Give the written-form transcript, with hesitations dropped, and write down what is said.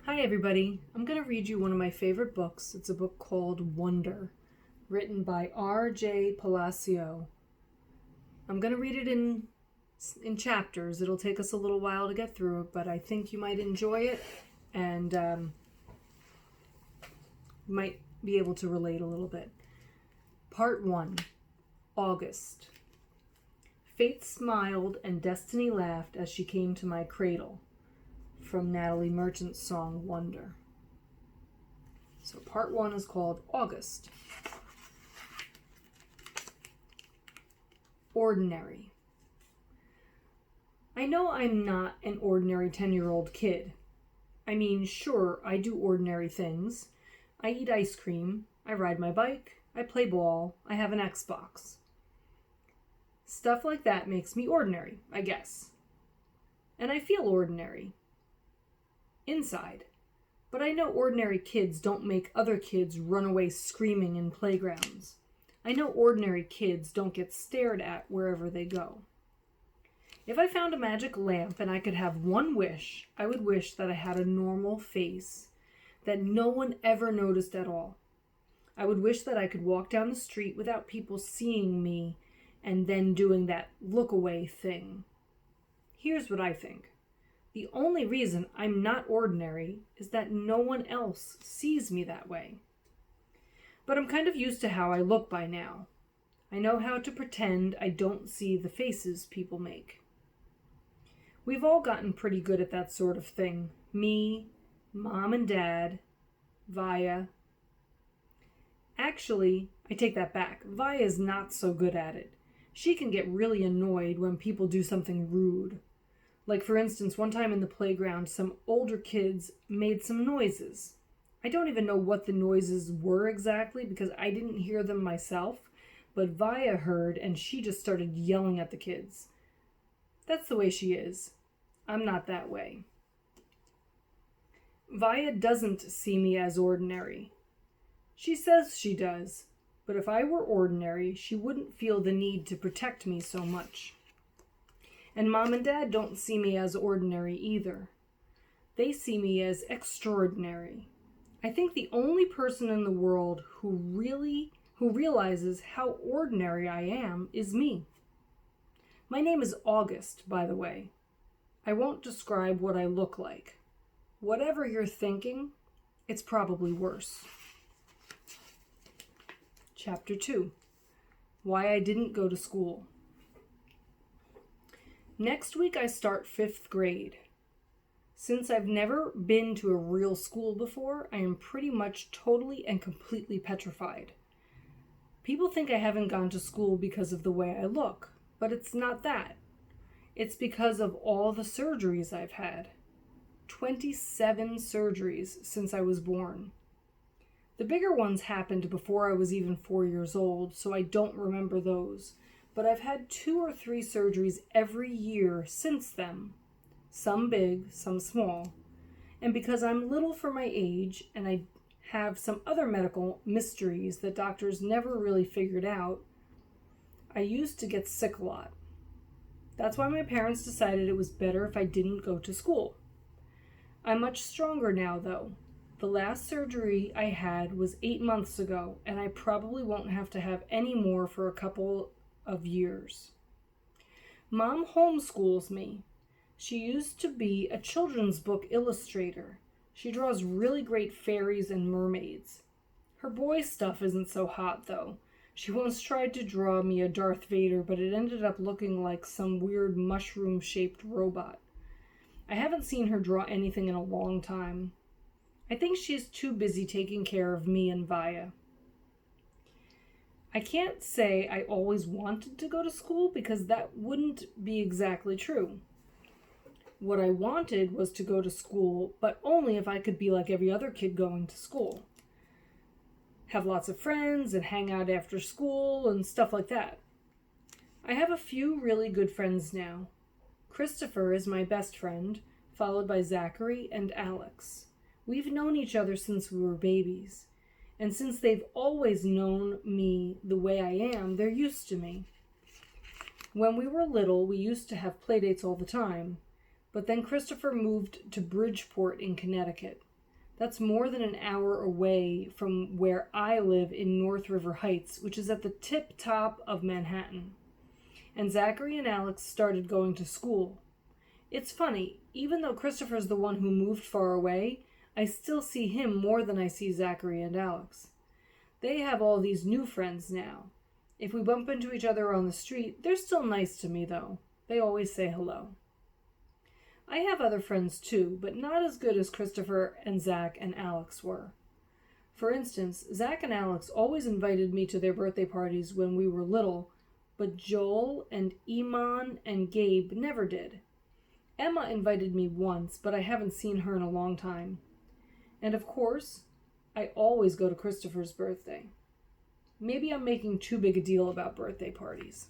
Hi everybody, I'm going to read you one of my favorite books. It's a book called Wonder, written by R.J. Palacio. I'm going to read it in chapters. It'll take us a little while to get through it, but I think you might enjoy it and might be able to relate a little bit. Part 1, August. Fate smiled and destiny laughed as she came to my cradle. From Natalie Merchant's song Wonder. So part 1 is called August. Ordinary. I know I'm not an ordinary 10-year-old kid. I mean, sure, I do ordinary things. I eat ice cream, I ride my bike, I play ball, I have an Xbox. Stuff like that makes me ordinary, I guess. And I feel ordinary. Inside. But I know ordinary kids don't make other kids run away screaming in playgrounds. I know ordinary kids don't get stared at wherever they go. If I found a magic lamp and I could have one wish, I would wish that I had a normal face that no one ever noticed at all. I would wish that I could walk down the street without people seeing me and then doing that look away thing. Here's what I think. The only reason I'm not ordinary is that no one else sees me that way. But I'm kind of used to how I look by now. I know how to pretend I don't see the faces people make. We've all gotten pretty good at that sort of thing. Me, Mom and Dad, Vaya. Actually, I take that back. Vaya's not so good at it. She can get really annoyed when people do something rude. Like, for instance, one time in the playground, some older kids made some noises. I don't even know what the noises were exactly because I didn't hear them myself, but Vaya heard and she just started yelling at the kids. That's the way she is. I'm not that way. Vaya doesn't see me as ordinary. She says she does, but if I were ordinary, she wouldn't feel the need to protect me so much. And Mom and Dad don't see me as ordinary either. They see me as extraordinary. I think the only person in the world who realizes how ordinary I am is me. My name is August, by the way. I won't describe what I look like. Whatever you're thinking, it's probably worse. Chapter 2. Why I didn't go to school. Next week I start 5th grade. Since I've never been to a real school before, I am pretty much totally and completely petrified. People think I haven't gone to school because of the way I look, but it's not that. It's because of all the surgeries I've had. 27 surgeries since I was born. The bigger ones happened before I was even 4 years old, so I don't remember those. But I've had 2 or 3 surgeries every year since then. Some big, some small. And because I'm little for my age and I have some other medical mysteries that doctors never really figured out, I used to get sick a lot. That's why my parents decided it was better if I didn't go to school. I'm much stronger now, though. The last surgery I had was 8 months ago, and I probably won't have to have any more for a couple of years. Mom homeschools me. She used to be a children's book illustrator. She draws really great fairies and mermaids. Her boy stuff isn't so hot, though. She once tried to draw me a Darth Vader, but it ended up looking like some weird mushroom-shaped robot. I haven't seen her draw anything in a long time. I think she's too busy taking care of me and Vaya. I can't say I always wanted to go to school because that wouldn't be exactly true. What I wanted was to go to school, but only if I could be like every other kid going to school. Have lots of friends and hang out after school and stuff like that. I have a few really good friends now. Christopher is my best friend, followed by Zachary and Alex. We've known each other since we were babies. And since they've always known me the way I am, they're used to me. When we were little, we used to have playdates all the time. But then Christopher moved to Bridgeport in Connecticut. That's more than an hour away from where I live in North River Heights, which is at the tip top of Manhattan. And Zachary and Alex started going to school. It's funny, even though Christopher's the one who moved far away, I still see him more than I see Zachary and Alex. They have all these new friends now. If we bump into each other on the street, they're still nice to me, though. They always say hello. I have other friends too, but not as good as Christopher and Zach and Alex were. For instance, Zach and Alex always invited me to their birthday parties when we were little, but Joel and Iman and Gabe never did. Emma invited me once, but I haven't seen her in a long time. And of course, I always go to Christopher's birthday. Maybe I'm making too big a deal about birthday parties.